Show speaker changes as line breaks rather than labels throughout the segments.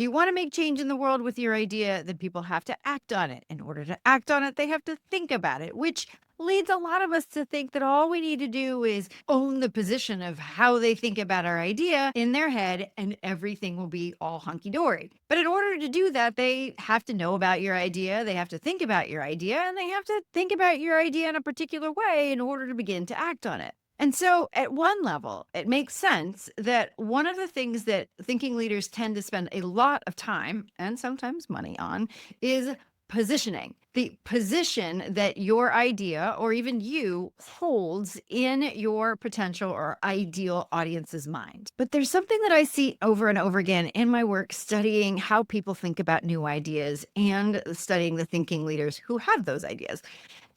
If you want to make change in the world with your idea, then people have to act on it. In order to act on it, they have to think about it, which leads a lot of us to think that all we need to do is own the position of how they think about our idea in their head and everything will be all hunky dory. But in order to do that, they have to know about your idea, they have to think about your idea, and they have to think about your idea in a particular way in order to begin to act on it. And so, at one level, it makes sense that one of the things that thinking leaders tend to spend a lot of time and sometimes money on is positioning, the position that your idea or even you holds in your potential or ideal audience's mind. But there's something that I see over and over again in my work studying how people think about new ideas and studying the thinking leaders who have those ideas.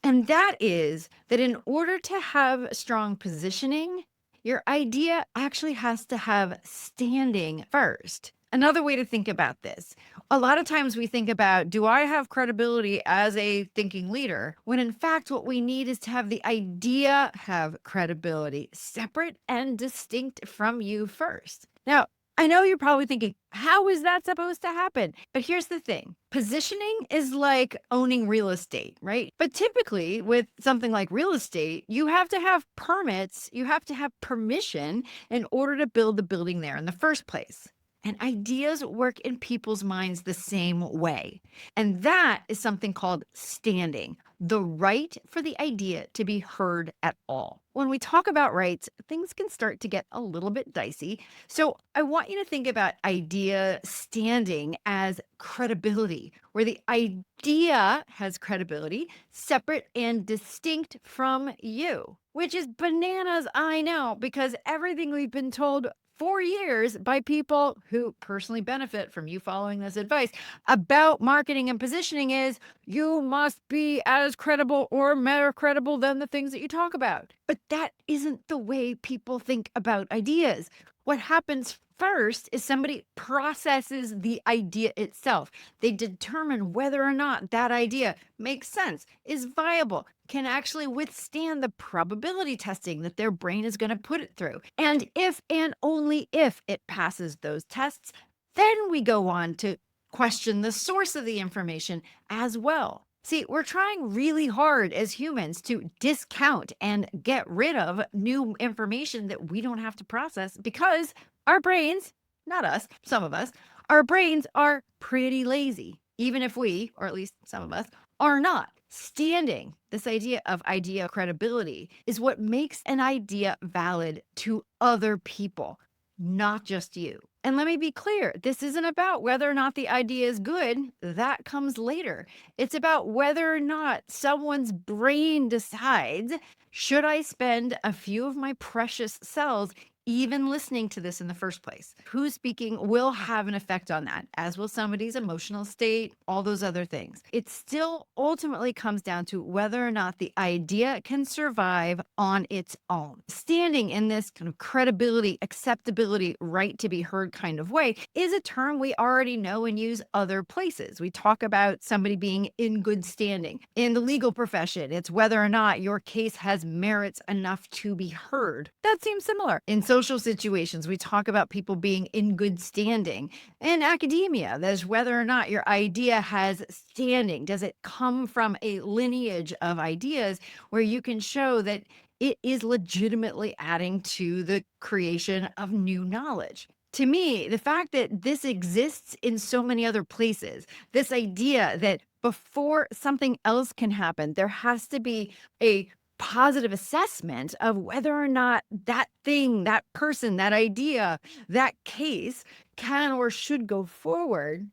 And that is that in order to have strong positioning, your idea actually has to have standing first. Another way to think about this, a lot of times we think about, do I have credibility as a thinking leader? When in fact, what we need is to have the idea have credibility separate and distinct from you first. Now, I know you're probably thinking, how is that supposed to happen? But here's the thing, positioning is like owning real estate, right? But typically, with something like real estate, you have to have permits, you have to have permission in order to build the building there in the first place. And ideas work in people's minds the same way. And that is something called standing, the right for the idea to be heard at all. When we talk about rights, things can start to get a little bit dicey. So I want you to think about idea standing as credibility, where the idea has credibility separate and distinct from you, which is bananas, I know, because everything we've been told for years by people who personally benefit from you following this advice about marketing and positioning is you must be as credible or more credible than the things that you talk about. But that isn't the way people think about ideas. What happens first is somebody processes the idea itself. They determine whether or not that idea makes sense, is viable, can actually withstand the probability testing that their brain is going to put it through. And if and only if it passes those tests, then we go on to question the source of the information as well. See, we're trying really hard as humans to discount and get rid of new information that we don't have to process because our brains, not us, some of us, our brains are pretty lazy, even if we, or at least some of us, are not. Standing, this idea of idea credibility, is what makes an idea valid to other people, not just you. And let me be clear, this isn't about whether or not the idea is good. That comes later. It's about whether or not someone's brain decides, should I spend a few of my precious cells even listening to this in the first place? Who's speaking will have an effect on that, as will somebody's emotional state, all those other things. It still ultimately comes down to whether or not the idea can survive on its own. Standing in this kind of credibility, acceptability, right to be heard kind of way is a term we already know and use other places. We talk about somebody being in good standing. In the legal profession, it's whether or not your case has merits enough to be heard. That seems similar. In social situations, we talk about people being in good standing. In academia, that's whether or not your idea has standing. Does it come from a lineage of ideas where you can show that it is legitimately adding to the creation of new knowledge? To me, the fact that this exists in so many other places, this idea that before something else can happen, there has to be a positive assessment of whether or not that thing, that person, that idea, that case can or should go forward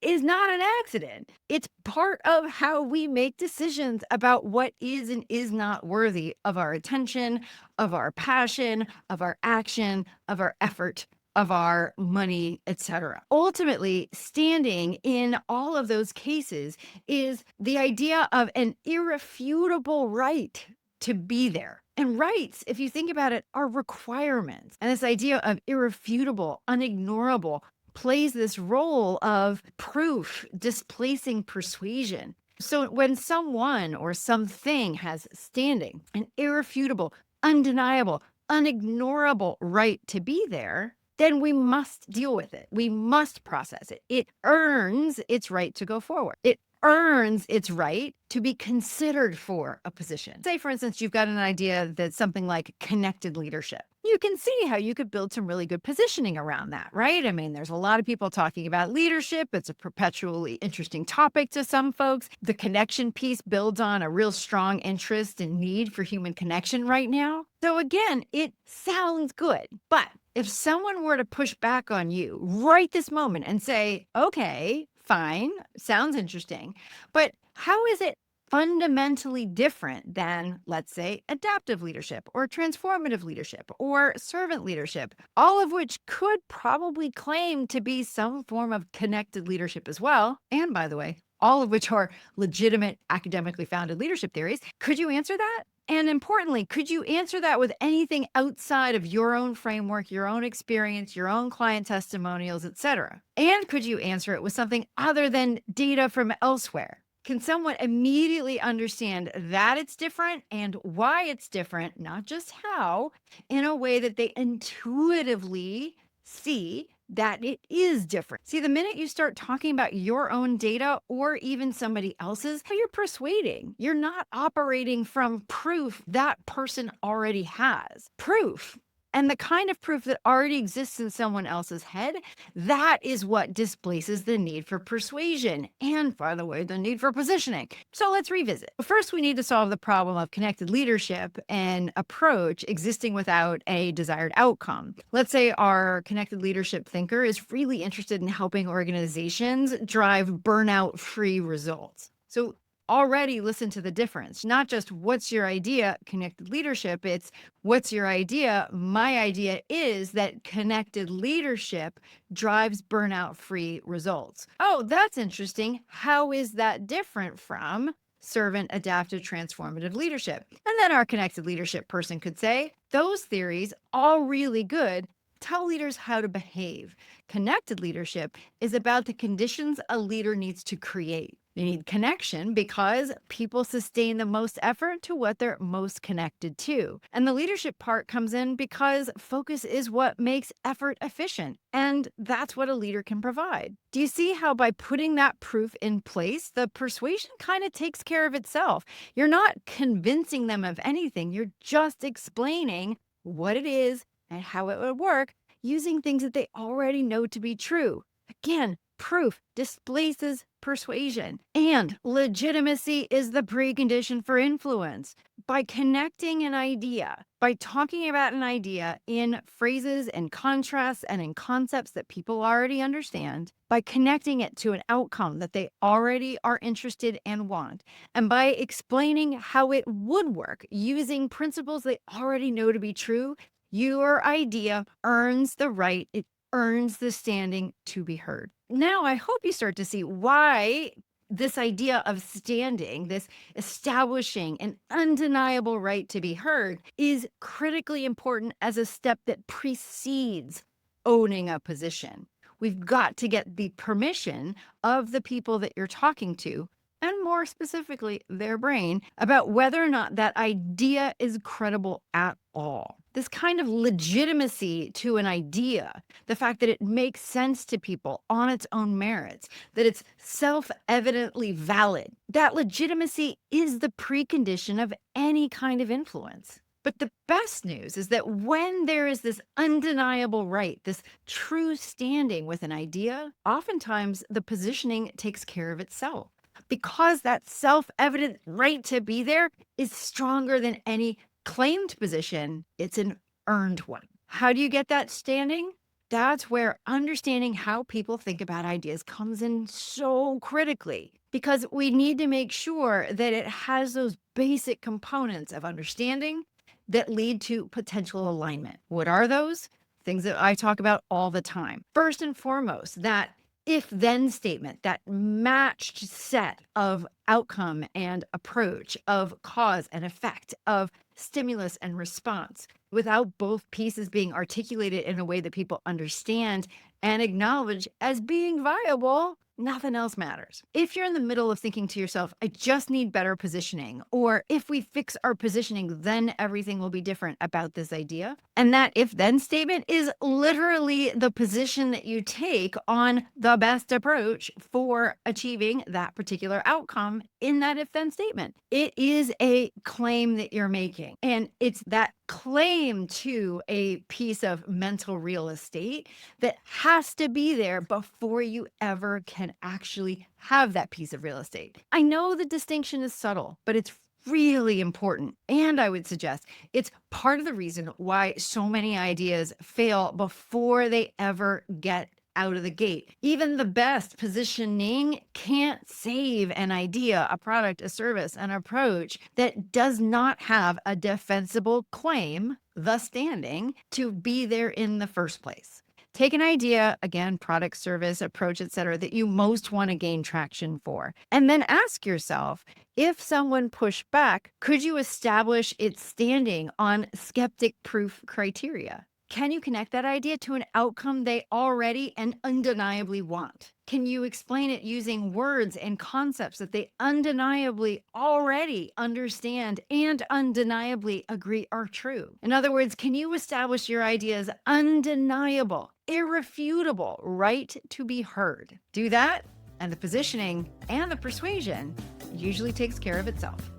is not an accident. It's part of how we make decisions about what is and is not worthy of our attention, of our passion, of our action, of our effort, of our money, etc. Ultimately, standing in all of those cases is the idea of an irrefutable right to be there. And rights, if you think about it, are requirements. And this idea of irrefutable, unignorable, plays this role of proof displacing persuasion. So when someone or something has standing, an irrefutable, undeniable, unignorable right to be there, then we must deal with it. We must process it. It earns its right to go forward. It earns its right to be considered for a position. Say, for instance, you've got an idea that's something like connected leadership. You can see how you could build some really good positioning around that, right? I mean, there's a lot of people talking about leadership. It's a perpetually interesting topic to some folks. The connection piece builds on a real strong interest and need for human connection right now. So again, it sounds good, but if someone were to push back on you right this moment and say, okay, fine, sounds interesting, but how is it fundamentally different than, let's say, adaptive leadership or transformative leadership or servant leadership, all of which could probably claim to be some form of connected leadership as well? And by the way, all of which are legitimate academically founded leadership theories. Could you answer that? And importantly, could you answer that with anything outside of your own framework, your own experience, your own client testimonials, et cetera? And could you answer it with something other than data from elsewhere? Can someone immediately understand that it's different and why it's different, not just how, in a way that they intuitively see that it is different? See, the minute you start talking about your own data or even somebody else's, you're persuading. You're not operating from proof that person already has. Proof. And the kind of proof that already exists in someone else's head, that is what displaces the need for persuasion. And by the way, the need for positioning. So let's revisit. First, we need to solve the problem of connected leadership and approach existing without a desired outcome. Let's say our connected leadership thinker is really interested in helping organizations drive burnout-free results. So already listen to the difference. Not just what's your idea, connected leadership, it's what's your idea? My idea is that connected leadership drives burnout free results. Oh, that's interesting. How is that different from servant, adaptive, transformative leadership? And then our connected leadership person could say, those theories, all really good. Tell leaders how to behave. Connected leadership is about the conditions a leader needs to create. They need connection because people sustain the most effort to what they're most connected to. And the leadership part comes in because focus is what makes effort efficient. And that's what a leader can provide. Do you see how by putting that proof in place, the persuasion kind of takes care of itself? You're not convincing them of anything. You're just explaining what it is and how it would work using things that they already know to be true. Again, proof displaces persuasion, and legitimacy is the precondition for influence. By connecting an idea, by talking about an idea in phrases and contrasts and in concepts that people already understand, by connecting it to an outcome that they already are interested and want, and by explaining how it would work using principles they already know to be true, your idea earns the right, it earns the standing to be heard. Now, I hope you start to see why this idea of standing, this establishing an undeniable right to be heard, is critically important as a step that precedes owning a position. We've got to get the permission of the people that you're talking to, and more specifically, their brain, about whether or not that idea is credible at all. This kind of legitimacy to an idea, the fact that it makes sense to people on its own merits, that it's self-evidently valid, that legitimacy is the precondition of any kind of influence. But the best news is that when there is this undeniable right, this true standing with an idea, oftentimes the positioning takes care of itself, because that self-evident right to be there is stronger than any claimed position. It's an earned one. How do you get that standing? That's where understanding how people think about ideas comes in so critically, because we need to make sure that it has those basic components of understanding that lead to potential alignment. What are those? Things that I talk about all the time. First and foremost, that if-then statement, that matched set of outcome and approach, of cause and effect, of stimulus and response, without both pieces being articulated in a way that people understand and acknowledge as being viable, Nothing else matters. If you're in the middle of thinking to yourself, I just need better positioning, or if we fix our positioning, then everything will be different about this idea. And that if then statement is literally the position that you take on the best approach for achieving that particular outcome in that if then statement. It is a claim that you're making. And it's that claim to a piece of mental real estate that has to be there before you ever can actually have that piece of real estate. I know the distinction is subtle, but it's really important. And I would suggest it's part of the reason why so many ideas fail before they ever get out of the gate. Even the best positioning can't save an idea, a product, a service, an approach that does not have a defensible claim, the standing, to be there in the first place. Take an idea, again, product, service, approach, etc., that you most want to gain traction for. And then ask yourself, if someone pushed back, could you establish its standing on skeptic proof criteria? Can you connect that idea to an outcome they already and undeniably want? Can you explain it using words and concepts that they undeniably already understand and undeniably agree are true? In other words, can you establish your idea's undeniable, irrefutable right to be heard? Do that, and the positioning and the persuasion usually takes care of itself.